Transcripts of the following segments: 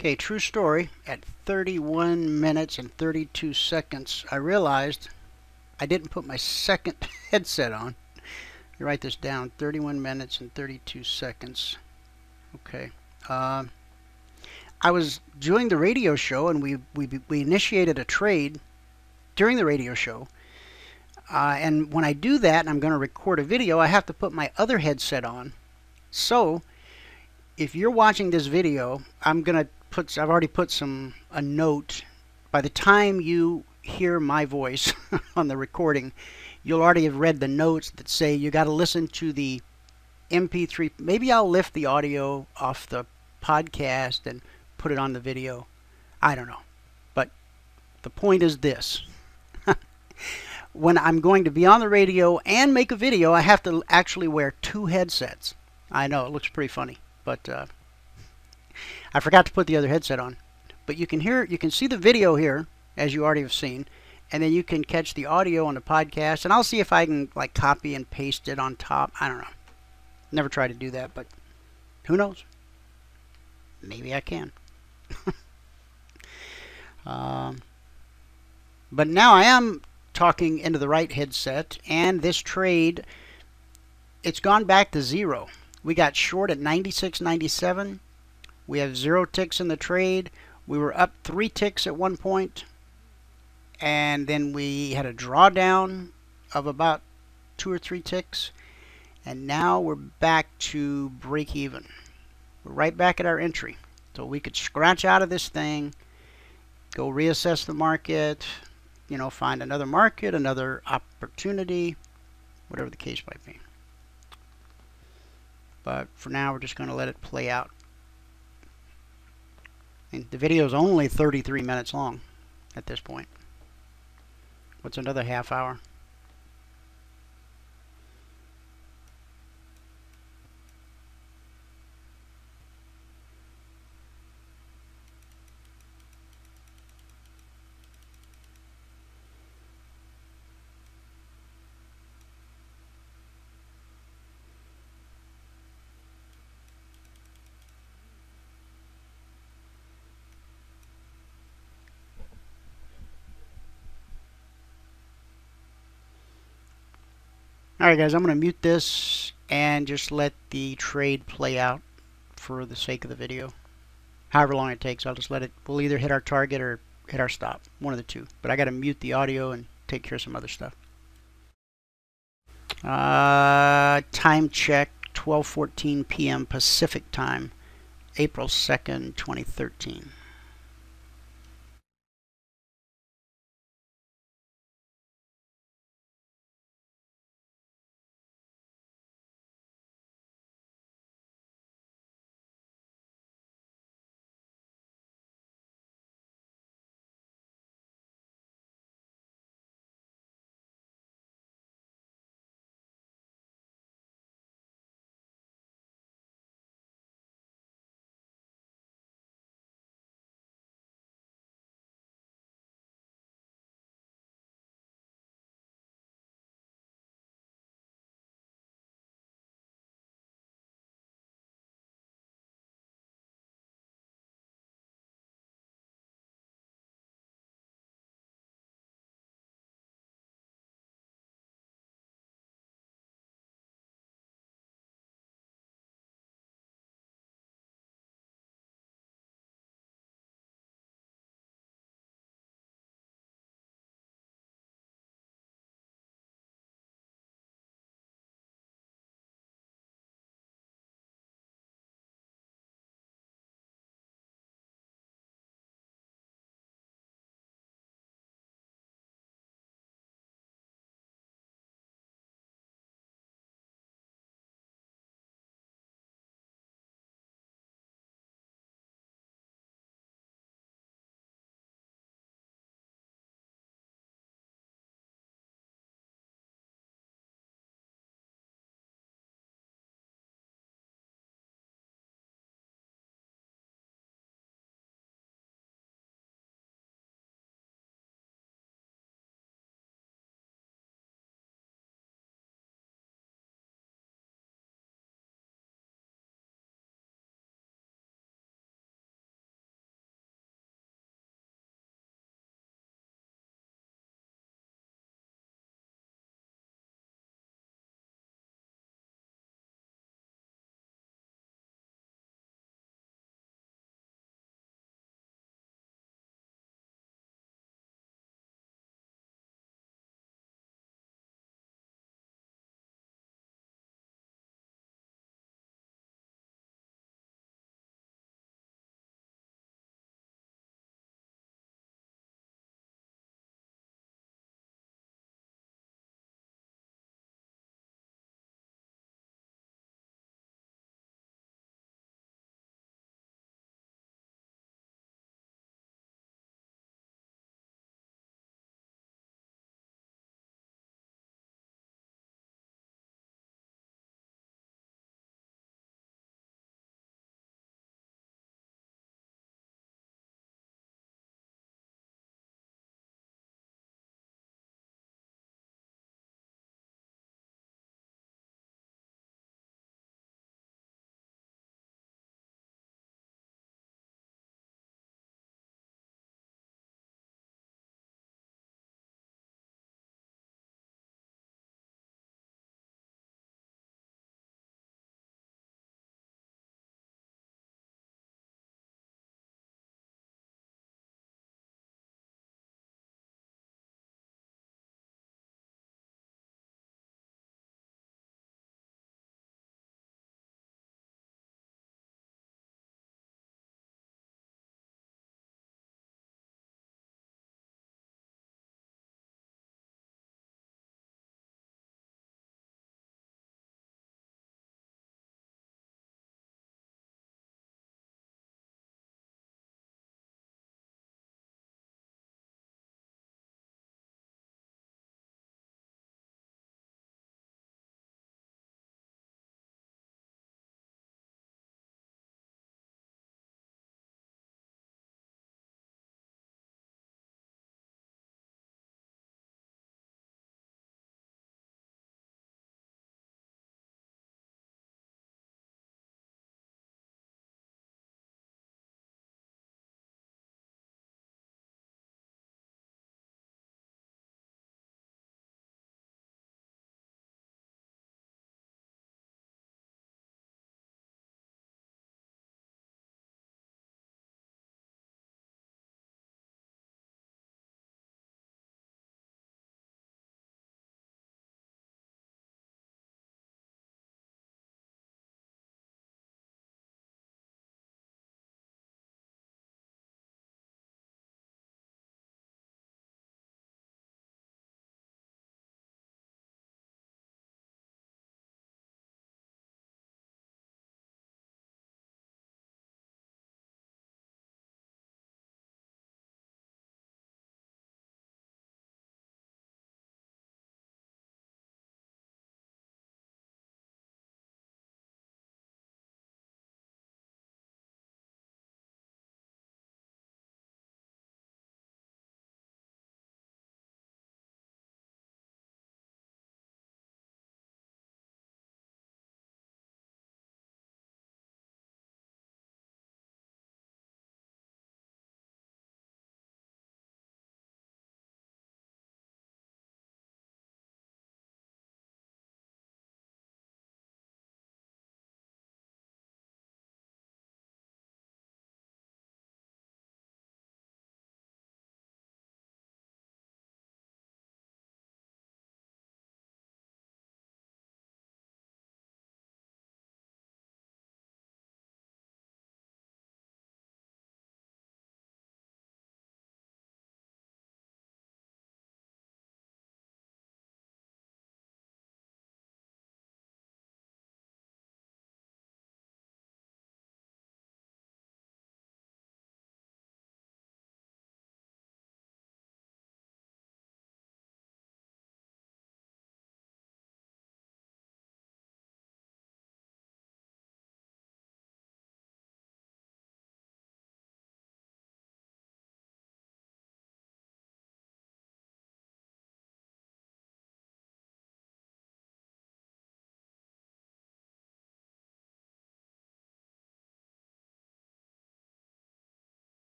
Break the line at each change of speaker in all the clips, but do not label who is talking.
Okay, true story. At 31 minutes and 32 seconds, I realized I didn't put my second headset on. Let me write this down. 31 minutes and 32 seconds. Okay. Uh, I was doing the radio show, and we initiated a trade during the radio show. And when I do that, and I'm going to record a video, I have to put my other headset on. So if you're watching this video, I've already put a note. By the time you hear my voice on the recording, you'll already have read the notes that say you got to listen to the MP3. Maybe I'll lift the audio off the podcast and put it on the video. I don't know. But the point is this. When I'm going to be on the radio and make a video, I have to actually wear two headsets. I know, it looks pretty funny, but I forgot to put the other headset on. But you can see the video here, as you already have seen, and then you can catch the audio on the podcast, and I'll see if I can like copy and paste it on top. I don't know. Never tried to do that, but who knows? Maybe I can. But now I am talking into the right headset, and this trade, it's gone back to zero. We got short at 96.97. We have 0 ticks in the trade. We were up 3 ticks at one point, and then we had a drawdown of about 2 or 3 ticks, and now we're back to break even. We're right back at our entry. So we could scratch out of this thing, go reassess the market, find another market, another opportunity, whatever the case might be. But for now, we're just going to let it play out. And the video is only 33 minutes long at this point. What's another half hour? Alright guys, I'm going to mute this and just let the trade play out for the sake of the video. However long it takes, I'll just let it, we'll either hit our target or hit our stop, one of the two. But I got to mute the audio and take care of some other stuff. Time check, 12:14 p.m. Pacific time, April 2nd, 2013.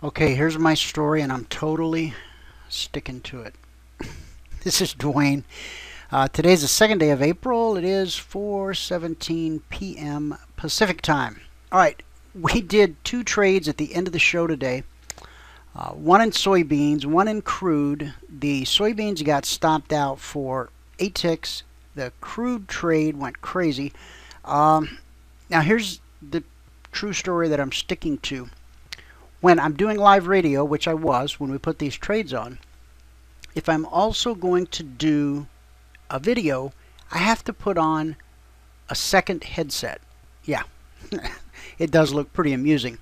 Okay, here's my story, and I'm totally sticking to it. This is Dwayne. Today's the second day of April. It is 4:17 p.m. Pacific time. All right, we did 2 trades at the end of the show today. One in soybeans, one in crude. The soybeans got stopped out for 8 ticks. The crude trade went crazy. Now here's the true story that I'm sticking to. When I'm doing live radio, which I was when we put these trades on, if I'm also going to do a video, I have to put on a second headset. Yeah, it does look pretty amusing.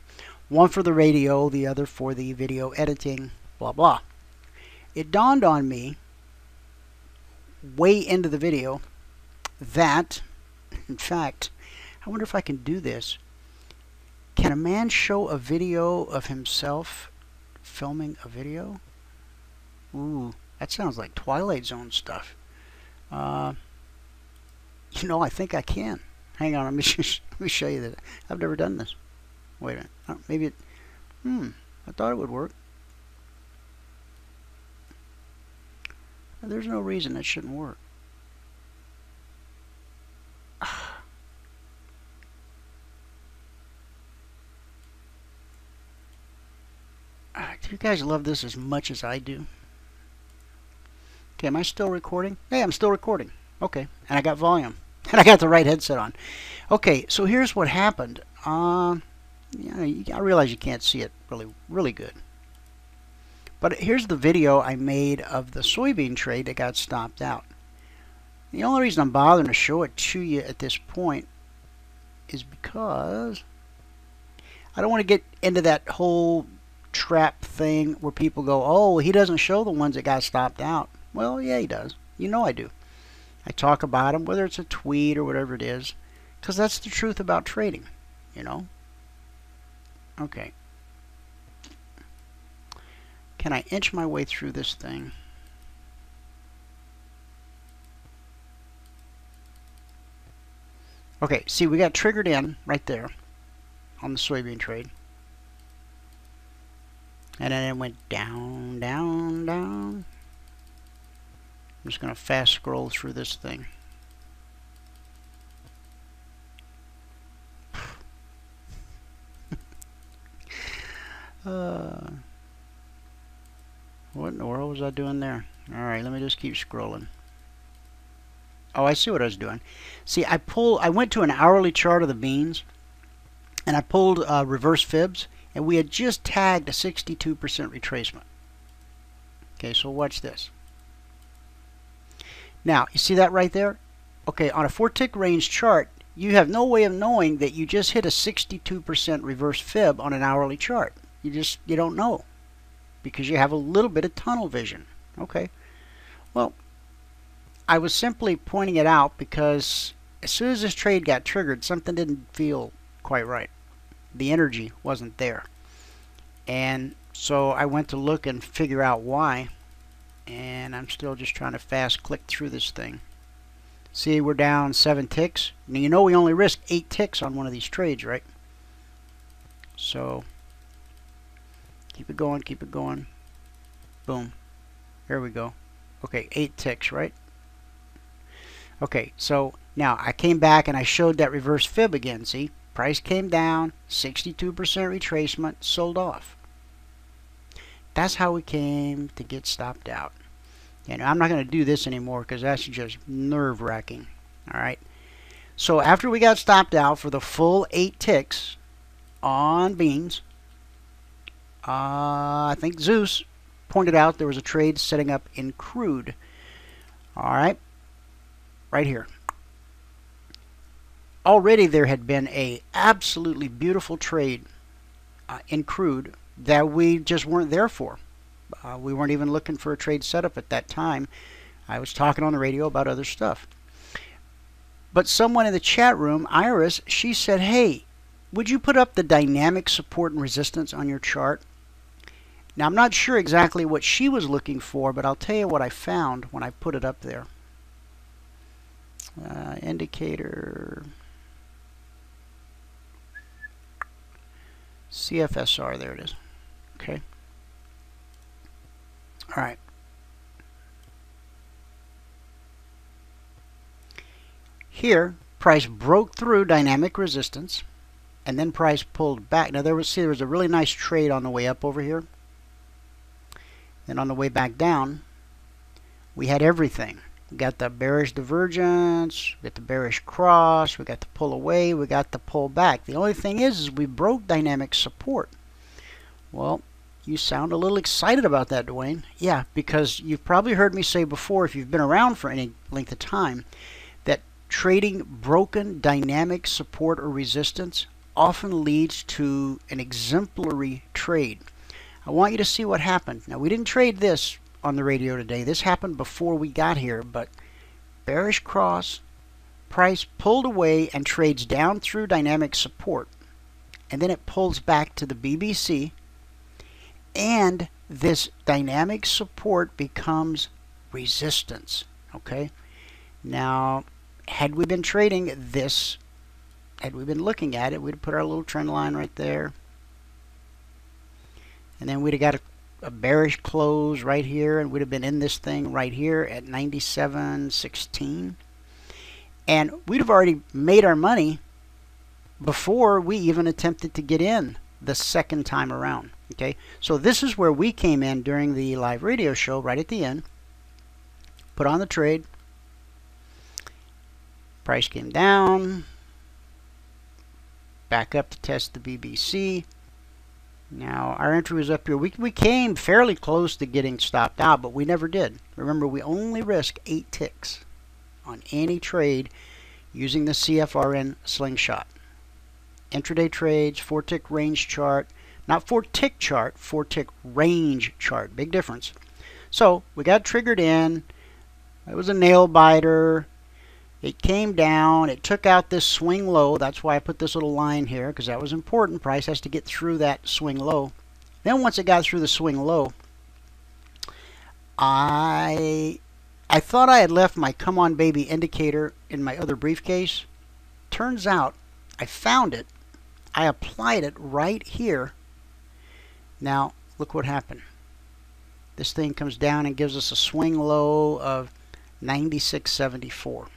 One for the radio, the other for the video editing, blah blah. It dawned on me way into the video that, in fact, I wonder if I can do this. Can a man show a video of himself filming a video? Ooh, that sounds like Twilight Zone stuff. I think I can. Hang on, let me show you that. I've never done this. Wait a minute. Maybe it. I thought it would work. There's no reason it shouldn't work. Do you guys love this as much as I do? Okay, am I still recording? Hey, I'm still recording. Okay, and I got volume. And I got the right headset on. Okay, so here's what happened. I realize you can't see it really good. But here's the video I made of the soybean trade that got stopped out. The only reason I'm bothering to show it to you at this point is because I don't want to get into that whole trap thing where people go, oh, he doesn't show the ones that got stopped out. Well, yeah, he does. You know I do. I talk about them, whether it's a tweet or whatever it is, because that's the truth about trading, you know. Okay. Can I inch my way through this thing? Okay, see, we got triggered in right there on the soybean trade. And then it went down, down, down. I'm just going to fast scroll through this thing. What in the world was I doing there? Alright, let me just keep scrolling. Oh, I see what I was doing. See, I went to an hourly chart of the beans, and I pulled reverse fibs, and we had just tagged a 62% retracement. Okay, so watch this. Now, you see that right there? Okay, on a 4-tick range chart, you have no way of knowing that you just hit a 62% reverse fib on an hourly chart. You don't know, because you have a little bit of tunnel vision. Okay, well, I was simply pointing it out because as soon as this trade got triggered, something didn't feel quite right. The energy wasn't there. And so I went to look and figure out why. And I'm still just trying to fast click through this thing. See, we're down 7 ticks. Now, you know we only risk 8 ticks on one of these trades, right? So keep it going, keep it going. Boom. There we go. Okay, 8 ticks, right? Okay, so now I came back and I showed that reverse fib again. See, price came down, 62% retracement, sold off. That's how we came to get stopped out. And I'm not going to do this anymore because that's just nerve-wracking. All right. So after we got stopped out for the full 8 ticks on beans, I think Zeus pointed out there was a trade setting up in crude. All right. Right here. Already there had been a absolutely beautiful trade in crude that we just weren't there for. We weren't even looking for a trade setup at that time. I was talking on the radio about other stuff. But someone in the chat room, Iris, she said, hey, would you put up the dynamic support and resistance on your chart? Now, I'm not sure exactly what she was looking for, but I'll tell you what I found when I put it up there. Indicator CFSR, there it is. Okay. Okay. All right. Here, price broke through dynamic resistance, and then price pulled back. Now there was a really nice trade on the way up over here. Then on the way back down, we had everything. We got the bearish divergence, we got the bearish cross, we got the pull away, we got the pull back. The only thing is we broke dynamic support. Well, you sound a little excited about that, Dwayne. Yeah, because you've probably heard me say before, if you've been around for any length of time, that trading broken dynamic support or resistance often leads to an exemplary trade. I want you to see what happened. Now, we didn't trade this on the radio today. This happened before we got here, but bearish cross, price pulled away and trades down through dynamic support. And then it pulls back to the BBC, and this dynamic support becomes resistance. Okay? Now, had we been trading this, had we been looking at it, we'd put our little trend line right there. And then we'd have got a bearish close right here, and we'd have been in this thing right here at 97.16. And we'd have already made our money before we even attempted to get in the second time around. Okay, so this is where we came in during the live radio show right at the end. Put on the trade. Price came down. Back up to test the BBC. Now, our entry was up here. We came fairly close to getting stopped out, but we never did. Remember, we only risk 8 ticks on any trade using the CFRN slingshot. Intraday trades, 4-tick range chart. Not 4-tick chart, 4-tick range chart. Big difference. So, we got triggered in. It was a nail biter. It came down. It took out this swing low. That's why I put this little line here, because that was important. Price has to get through that swing low. Then once it got through the swing low, I thought I had left my Come On Baby indicator in my other briefcase. Turns out I found it. I applied it right here. Now, look what happened. This thing comes down and gives us a swing low of 96.74.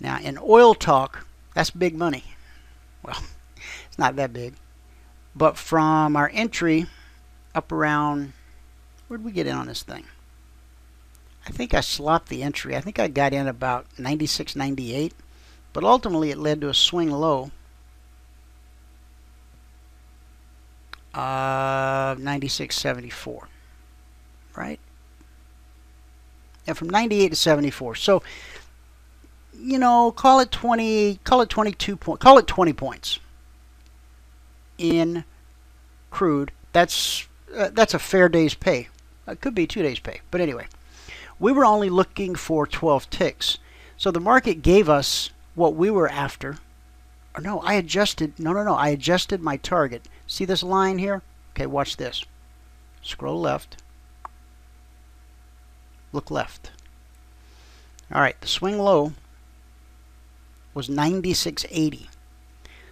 Now, in oil talk, that's big money. Well, it's not that big. But from our entry up around, where did we get in on this thing? I think I slopped the entry. I think I got in about 96.98. But ultimately, it led to a swing low of 96.74. Right? And from 98 to 74. So, you know, call it 22 points, call it 20 points in crude. That's a fair day's pay. It could be 2 days' pay, but anyway, we were only looking for 12 ticks, so the market gave us what we were after. Or no, I adjusted. No, I adjusted my target. See this line here? Okay, watch this. Scroll left. Look left. All right, the swing low was 96.80.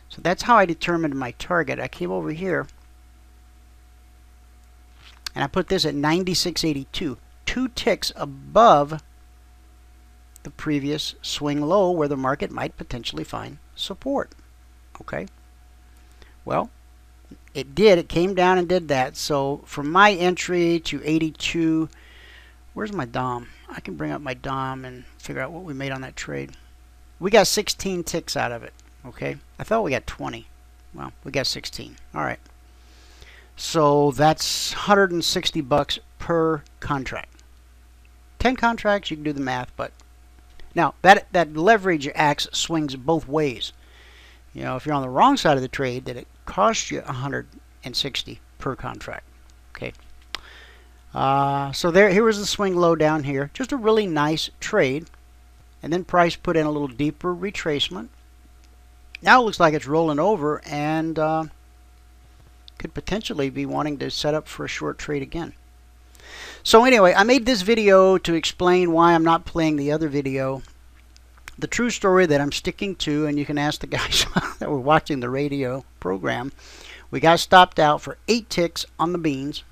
So that's how I determined my target. I came over here and I put this at 96.82, 2 ticks above the previous swing low where the market might potentially find support. Okay? Well, it did. It came down and did that. So from my entry to 82, where's my DOM? I can bring up my DOM and figure out what we made on that trade. We got 16 ticks out of it. Okay? I thought we got 20. Well, we got 16. All right. So that's $160 per contract. 10 contracts, you can do the math, but now that leverage axe swings both ways. You know, if you're on the wrong side of the trade, that it costs you $160 per contract. Okay. So here was the swing low down here. Just a really nice trade. And then price put in a little deeper retracement. Now it looks like it's rolling over and could potentially be wanting to set up for a short trade again. So anyway, I made this video to explain why I'm not playing the other video. The true story that I'm sticking to, and you can ask the guys that were watching the radio program, We got stopped out for 8 ticks on the beans.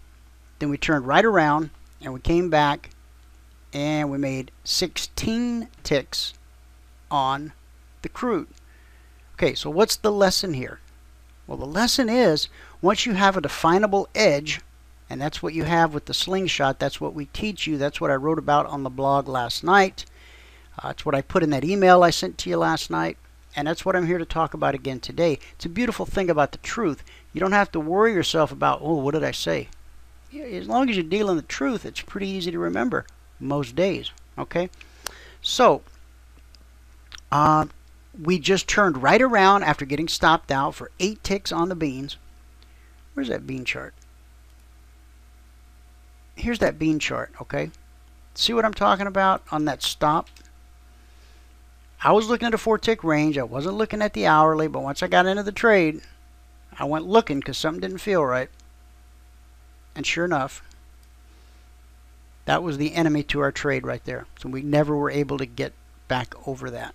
Then we turned right around and we came back and we made 16 ticks on the crude. Okay, so what's the lesson here? Well, the lesson is once you have a definable edge, and that's what you have with the slingshot, that's what we teach you, that's what I wrote about on the blog last night. It's what I put in that email I sent to you last night, and that's what I'm here to talk about again today. It's a beautiful thing about the truth. You don't have to worry yourself about, oh, what did I say? As long as you're dealing the truth, it's pretty easy to remember most days. Okay, so we just turned right around after getting stopped out for 8 ticks on the beans. Where's that bean chart? Here's that bean chart. Okay, see what I'm talking about on that stop? I was looking at a 4-tick range. I wasn't looking at the hourly, but once I got into the trade, I went looking because something didn't feel right. And sure enough, that was the enemy to our trade right there. So we never were able to get back over that.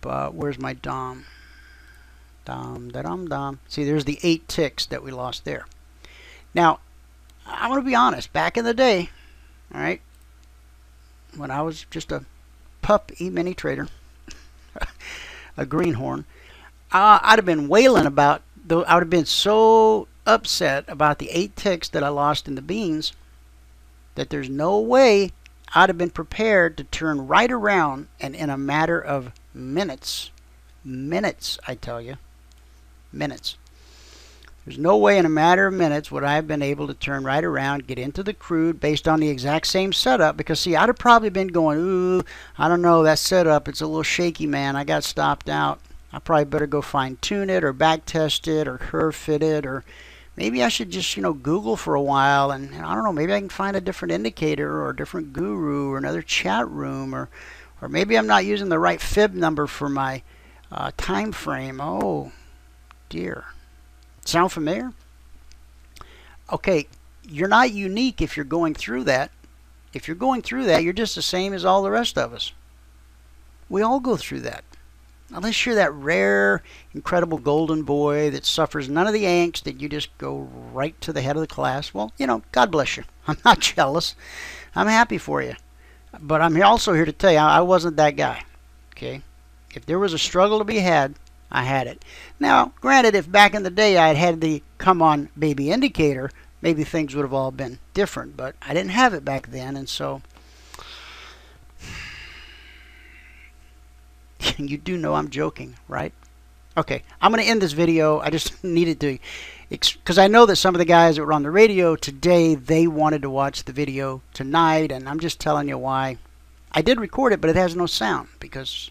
But where's my Dom? Dom. See, there's the 8 ticks that we lost there. Now, I want to be honest. Back in the day, all right, when I was just a pup E-mini trader, a greenhorn, I'd have been wailing about, I would have been so upset about the 8 ticks that I lost in the beans that there's no way I'd have been prepared to turn right around and in a matter of minutes, I tell you, minutes. There's no way in a matter of minutes would I have been able to turn right around, get into the crude based on the exact same setup. Because, see, I'd have probably been going, ooh, I don't know, that setup, it's a little shaky, man. I got stopped out. I probably better go fine tune it or back test it or curve fit it, or maybe I should just, Google for a while and I don't know, maybe I can find a different indicator or a different guru or another chat room, or maybe I'm not using the right fib number for my time frame. Oh, dear. Sound familiar? Okay, you're not unique if you're going through that. If you're going through that, you're just the same as all the rest of us. We all go through that. Unless you're that rare, incredible golden boy that suffers none of the angst, that you just go right to the head of the class. Well, God bless you. I'm not jealous. I'm happy for you. But I'm also here to tell you I wasn't that guy. Okay? If there was a struggle to be had, I had it. Now, granted, if back in the day I had had the come on baby indicator, maybe things would have all been different. But I didn't have it back then, and so you do know I'm joking, right? Okay, I'm going to end this video. I just needed to, because I know that some of the guys that were on the radio today, they wanted to watch the video tonight, and I'm just telling you why. I did record it, but it has no sound because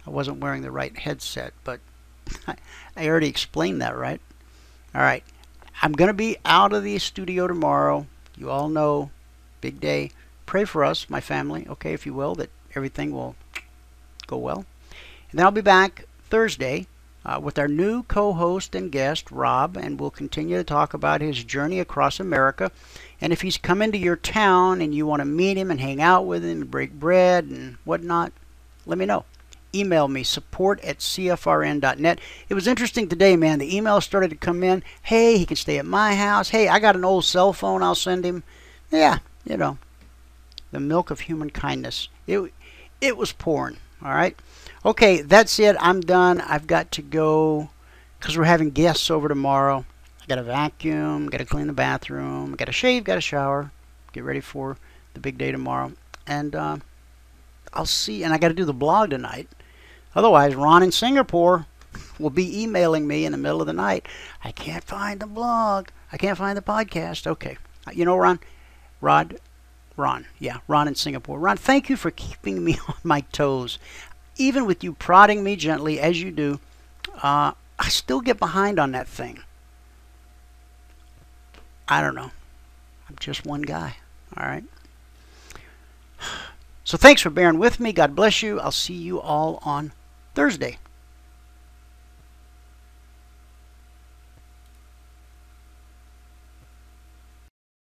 I wasn't wearing the right headset, but I already explained that, right? All right, I'm going to be out of the studio tomorrow. You all know, big day. Pray for us, my family, okay, if you will, that everything will go well. And then I'll be back Thursday with our new co-host and guest, Rob, and we'll continue to talk about his journey across America. And if he's come into your town and you want to meet him and hang out with him and break bread and whatnot, let me know. Email me, support@cfrn.net. It was interesting today, man. The emails started to come in. Hey, he can stay at my house. Hey, I got an old cell phone I'll send him. Yeah, the milk of human kindness. It was pouring, all right? Okay, that's it. I'm done. I've got to go because we're having guests over tomorrow. I got to vacuum, got to clean the bathroom, got to shave, got to shower, get ready for the big day tomorrow. And I'll see. And I got to do the blog tonight. Otherwise, Ron in Singapore will be emailing me in the middle of the night. I can't find the blog. I can't find the podcast. Okay. Ron? Yeah, Ron in Singapore. Ron, thank you for keeping me on my toes. Even with you prodding me gently, as you do, I still get behind on that thing. I don't know. I'm just one guy. All right. So thanks for bearing with me. God bless you. I'll see you all on Thursday.